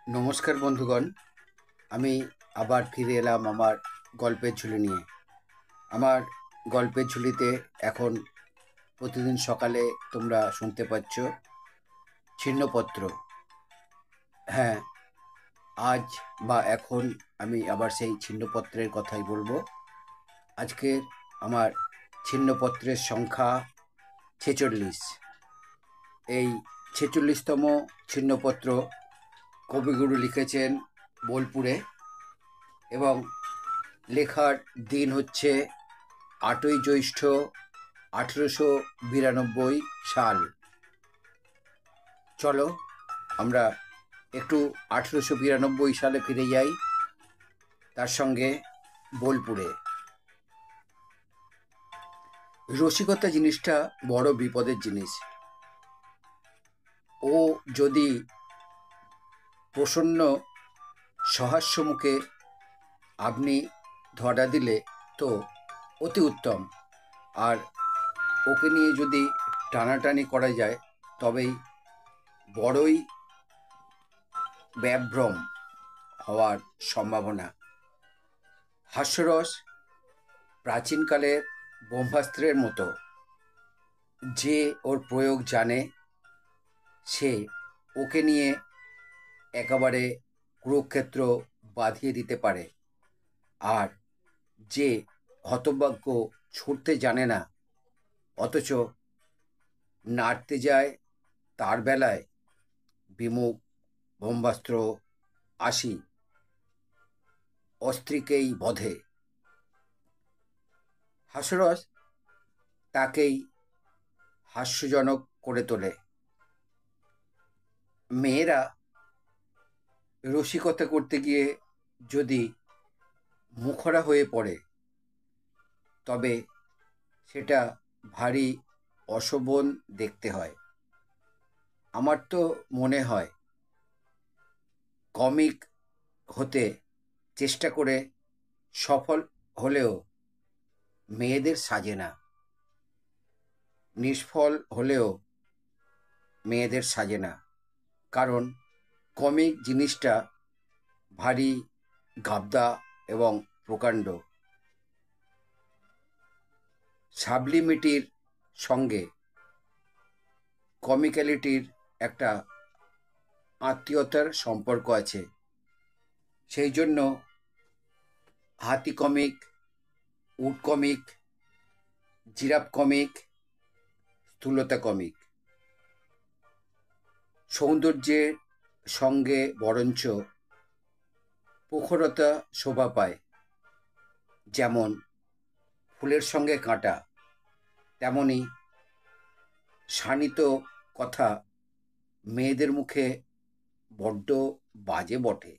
নমস্কার বন্ধুগণ, আমি আবার ফিরে এলাম আমার গল্পের ঝুলি নিয়ে। আমার গল্পের ঝুলিতে এখন প্রতিদিন সকালে তোমরা শুনতে পাচ্ছ ছিন্নপত্র। হ্যাঁ, আজ বা এখন আমি আবার সেই ছিন্নপত্রের কথাই বলবো। আজকের আমার ছিন্নপত্রের সংখ্যা 46। এই 46তম ছিন্নপত্র কবিগুরু লিখেছেন বোলপুরে, এবং লেখার দিন হচ্ছে 8ই জ্যৈষ্ঠ 1892 সাল। চলো আমরা একটু 1892 সালে ফিরে যাই, তার সঙ্গে বোলপুরে। রসিকতা জিনিসটা বড় বিপদের জিনিস। ও যদি প্রসন্ন সহাস্য মুখে আপনি ধরা দিলে তো অতি উত্তম, আর ওকে নিয়ে যদি টানাটানি করা যায় তবেই বড়ই ব্যাভ্রম হওয়ার সম্ভাবনা। হাস্যরস প্রাচীনকালের ব্রহ্মাস্ত্রের মতো, যে ওর প্রয়োগ জানে সে ওকে নিয়ে একেবারে কুরুক্ষেত্র বাঁধিয়ে দিতে পারে, আর যে হতভাগ্য ছুটতে জানে না অথচ নাড়তে যায়, তার বেলায় বিমুখ ব্রহ্মাস্ত্র আসি অস্ত্রীকেই বধে। হাস্যরস তাকেই হাস্যজনক করে তোলে। মেয়েরা রসিকতা করতে গিয়ে যদি মুখরা হয়ে পড়ে তবে সেটা ভারী অশোভন দেখতে হয়। আমার তো মনে হয় কমিক হতে চেষ্টা করে সফল হলেও মেয়েদের সাজে না, নিষ্ফল হলেও মেয়েদের সাজে না, কারণ কমিক জিনিসটা ভারী গাবদা এবং প্রকাণ্ড। সাবলিমিটির সঙ্গে কমিক্যালিটির একটা আত্মীয়তার সম্পর্ক আছে। সেই জন্য হাতি কমিক, উট কমিক, জিরাফ কমিক, স্থূলতা কমিক সৌন্দর্যের সঙ্গে বরঞ্চ প্রখরতা শোভা পায়। যেমন ফুলের সঙ্গে কাঁটা, তেমনি শানিত কথা মেয়েদের মুখে বড্ড বাজে বটে,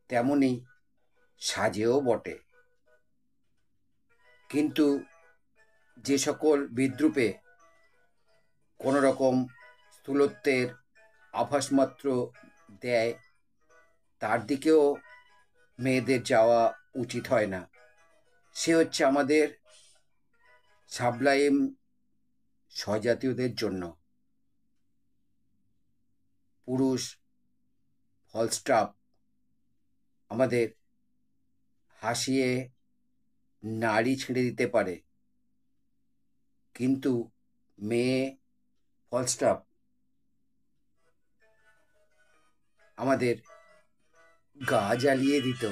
তেমনি সাজেও বটে। কিন্তু যে সকল বিদ্রূপে কোনো রকম স্থূলত্বের আভাসমাত্র দেয় তার দিকেও মেয়েদের যাওয়া উচিত হয় না। সে হচ্ছে আমাদের সাবলাইম স্বজাতীয়দের জন্য। পুরুষ ফলস্টাফ আমাদের হাসিয়ে নাড়ি ছেড়ে দিতে পারে, কিন্তু মেয়ে ফলস্টাফ আমাদের গা জ্বালিয়ে দিত।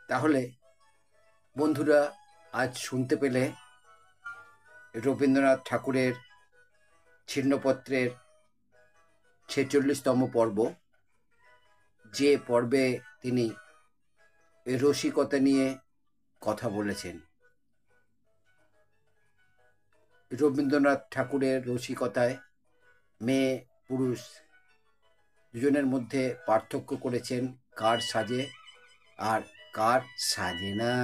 তাহলে বন্ধুরা, আজ শুনতে পেলে রবীন্দ্রনাথ ঠাকুরের ছিন্নপত্রের 46তম পর্ব, যে পর্বে তিনি রসিকতা নিয়ে কথা বলেছেন। রবীন্দ্রনাথ ঠাকুরের রসিকতায় মেয়ে পুরুষ দুজনের মধ্যে পার্থক্য করেছেন কার সাজে আর কার সাজে না।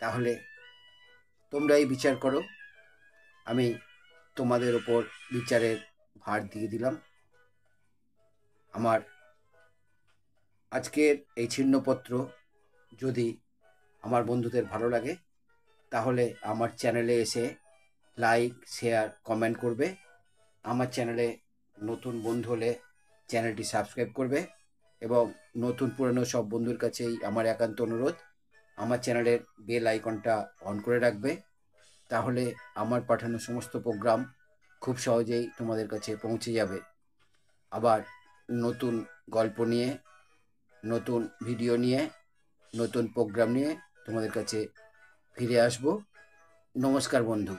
তাহলে তোমরাই বিচার করো, আমি তোমাদের ওপর বিচারের ভার দিয়ে দিলাম। আমার আজকের এই ছিন্নপত্র যদি আমার বন্ধুদের ভালো লাগে তাহলে আমার চ্যানেলে এসে লাইক, শেয়ার, কমেন্ট করবে। আমার চ্যানেলে নতুন বন্ধু হলে চ্যানেলটি সাবস্ক্রাইব করবে এবং নতুন পুরনো সব বন্ধুর কাছেই আমার একান্ত অনুরোধ, আমার চ্যানেলের বেল আইকনটা অন করে রাখবে। তাহলে আমার পাঠানো সমস্ত প্রোগ্রাম খুব সহজেই তোমাদের কাছে পৌঁছে যাবে। আবার নতুন গল্প নিয়ে, নতুন ভিডিও নিয়ে, নতুন প্রোগ্রাম নিয়ে তোমাদের কাছে ফিরে আসব। নমস্কার বন্ধু।